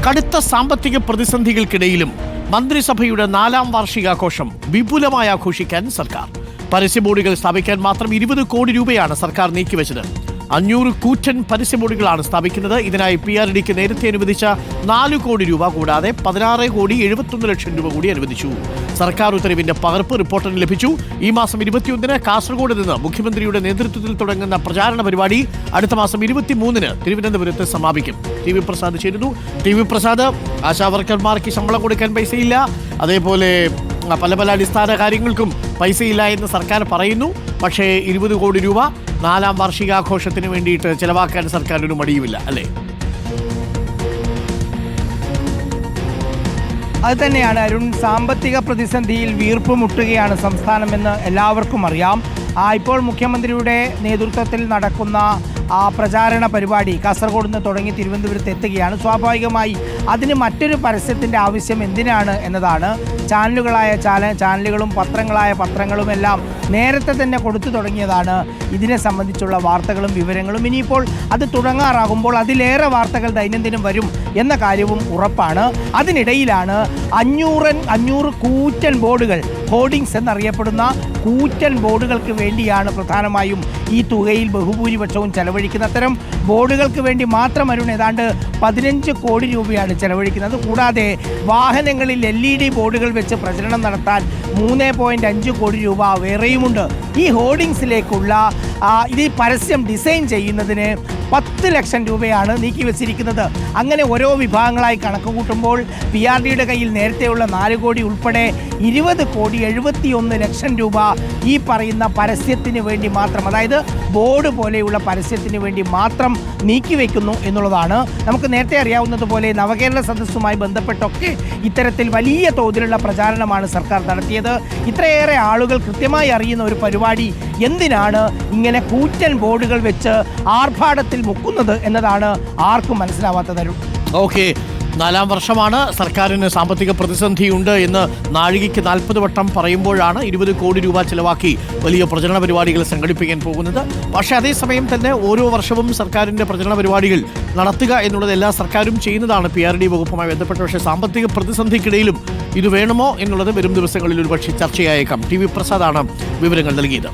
കടുത്ത സാമ്പത്തിക പ്രതിസന്ധികൾക്കിടയിലും മന്ത്രിസഭയുടെ 4ാം വാർഷികാഘോഷം വിപുലമായി ആഘോഷിക്കാൻ സർക്കാർ. പരസ്യ ബോർഡുകൾ സ്ഥാപിക്കാൻ മാത്രം 20 കോടി രൂപയാണ് സർക്കാർ നീക്കിവെച്ചത്. 500 കൂറ്റൻ പരസ്യ ബോർഡുകളാണ് സ്ഥാപിക്കുന്നത്. ഇതിനായി PRDക്ക് നേരത്തെ അനുവദിച്ച 4 കോടി രൂപ കൂടാതെ 16,71 ലക്ഷം രൂപ കൂടി അനുവദിച്ചു. സർക്കാർ ഉത്തരവിന്റെ പകർപ്പ് റിപ്പോർട്ടറിന് ലഭിച്ചു. ഈ മാസം 21-ന് കാസർഗോഡ് നിന്ന് മുഖ്യമന്ത്രിയുടെ നേതൃത്വത്തിൽ തുടങ്ങുന്ന പ്രചാരണ പരിപാടി അടുത്ത മാസം 23-ന് തിരുവനന്തപുരത്ത് സമാപിക്കും. TV പ്രസാദ് ചേരുന്നു. TV പ്രസാദ്, ആശാവർക്കർമാർക്ക് ശമ്പളം കൊടുക്കാൻ പൈസയില്ല, അതേപോലെ പല അടിസ്ഥാന കാര്യങ്ങൾക്കും പൈസയില്ല എന്ന് സർക്കാർ പറയുന്നു. പക്ഷേ 20 കോടി രൂപ 4ാം വാർഷികാഘോഷത്തിന് വേണ്ടിയിട്ട് ചെലവാക്കാൻ സർക്കാരിന് മടിയുമില്ല, അല്ലേ? അത് തന്നെയാണ് അരുൺ. സാമ്പത്തിക പ്രതിസന്ധിയിൽ വീർപ്പുമുട്ടുകയാണ് സംസ്ഥാനമെന്ന് എല്ലാവർക്കും അറിയാം. ഇപ്പോൾ മുഖ്യമന്ത്രിയുടെ നേതൃത്വത്തിൽ നടക്കുന്ന പ്രചാരണ പരിപാടി കാസർഗോഡ് നിന്ന് തുടങ്ങി തിരുവനന്തപുരത്ത് എത്തുകയാണ്. സ്വാഭാവികമായി അതിന് മറ്റൊരു പരസ്യത്തിൻ്റെ ആവശ്യം എന്തിനാണ് എന്നതാണ്. ചാനലുകളും പത്രങ്ങളായ പത്രങ്ങളും എല്ലാം നേരത്തെ തന്നെ കൊടുത്തു തുടങ്ങിയതാണ് ഇതിനെ സംബന്ധിച്ചുള്ള വാർത്തകളും വിവരങ്ങളും. ഇനിയിപ്പോൾ അത് തുടങ്ങാറാകുമ്പോൾ അതിലേറെ വാർത്തകൾ ദൈനംദിനം വരും എന്ന കാര്യവും ഉറപ്പാണ്. അതിനിടയിലാണ് 500 കൂറ്റൻ ബോർഡുകൾ, ഹോർഡിങ്സ് എന്നറിയപ്പെടുന്ന കൂറ്റൻ ബോർഡുകൾക്ക് വേണ്ടിയാണ് പ്രധാനമായും ഈ തുകയിൽ ബഹുഭൂരിപക്ഷവും ചെലവഴിക്കുന്നത്. അത്തരം ബോർഡുകൾക്ക് വേണ്ടി മാത്രം അരുൺ ഏതാണ്ട് 15 കോടി രൂപയാണ് ചെലവഴിക്കുന്നത്. കൂടാതെ വാഹനങ്ങളിൽ LED ബോർഡുകൾ വെച്ച് പ്രചരണം നടത്താൻ 3.5 കോടി രൂപ വേറെയുമുണ്ട്. ഈ ഹോർഡിങ്സിലേക്കുള്ള ഈ പരസ്യം ഡിസൈൻ ചെയ്യുന്നതിന് 10 ലക്ഷം രൂപയാണ് നീക്കിവെച്ചിരിക്കുന്നത്. അങ്ങനെ ഓരോ വിഭാഗങ്ങളായി കണക്ക് കൂട്ടുമ്പോൾ PRDയുടെ കയ്യിൽ നേരത്തെയുള്ള 4 കോടി ഉൾപ്പെടെ 20,71 ലക്ഷം രൂപ ഈ പറയുന്ന പരസ്യത്തിന് വേണ്ടി മാത്രം, അതായത് ബോർഡ് പോലെയുള്ള പരസ്യത്തിന് വേണ്ടി മാത്രം നീക്കിവെക്കുന്നു എന്നുള്ളതാണ്. നമുക്ക് നേരത്തെ അറിയാവുന്നതുപോലെ നവകേരള സദസ്സുമായി ബന്ധപ്പെട്ടൊക്കെ ഇത്തരത്തിൽ വലിയ തോതിലുള്ള പ്രചാരണമാണ് സർക്കാർ നടത്തിയത്. ഇത്രയേറെ ആളുകൾ കൃത്യമായി അറിയുന്ന ഒരു പരിപാടി എന്തിനാണ് ഇങ്ങനെ കൂറ്റൻ ബോർഡുകൾ വെച്ച് ആർഭാടത്തിൽ മുക്കുന്നത് എന്നതാണ് ആർക്കും മനസ്സിലാവാത്തത്. ഓക്കെ, 4ാം വർഷമാണ്, സർക്കാരിന് സാമ്പത്തിക പ്രതിസന്ധിയുണ്ട് എന്ന് നാഴികയ്ക്ക് 40 വട്ടം പറയുമ്പോഴാണ് 20 കോടി രൂപ ചിലവാക്കി വലിയ പ്രചരണ പരിപാടികൾ സംഘടിപ്പിക്കാൻ പോകുന്നത്. പക്ഷേ അതേസമയം തന്നെ ഓരോ വർഷവും സർക്കാരിൻ്റെ പ്രചരണ പരിപാടികൾ നടത്തുക എന്നുള്ളത് എല്ലാ സർക്കാരും ചെയ്യുന്നതാണ് PRD വകുപ്പുമായി ബന്ധപ്പെട്ട്. പക്ഷേ സാമ്പത്തിക പ്രതിസന്ധിക്കിടയിലും ഇത് വേണമോ എന്നുള്ളത് വരും ദിവസങ്ങളിൽ ഒരുപക്ഷെ ചർച്ചയായേക്കാം. TV പ്രസാദാണ് വിവരങ്ങൾ നൽകിയത്.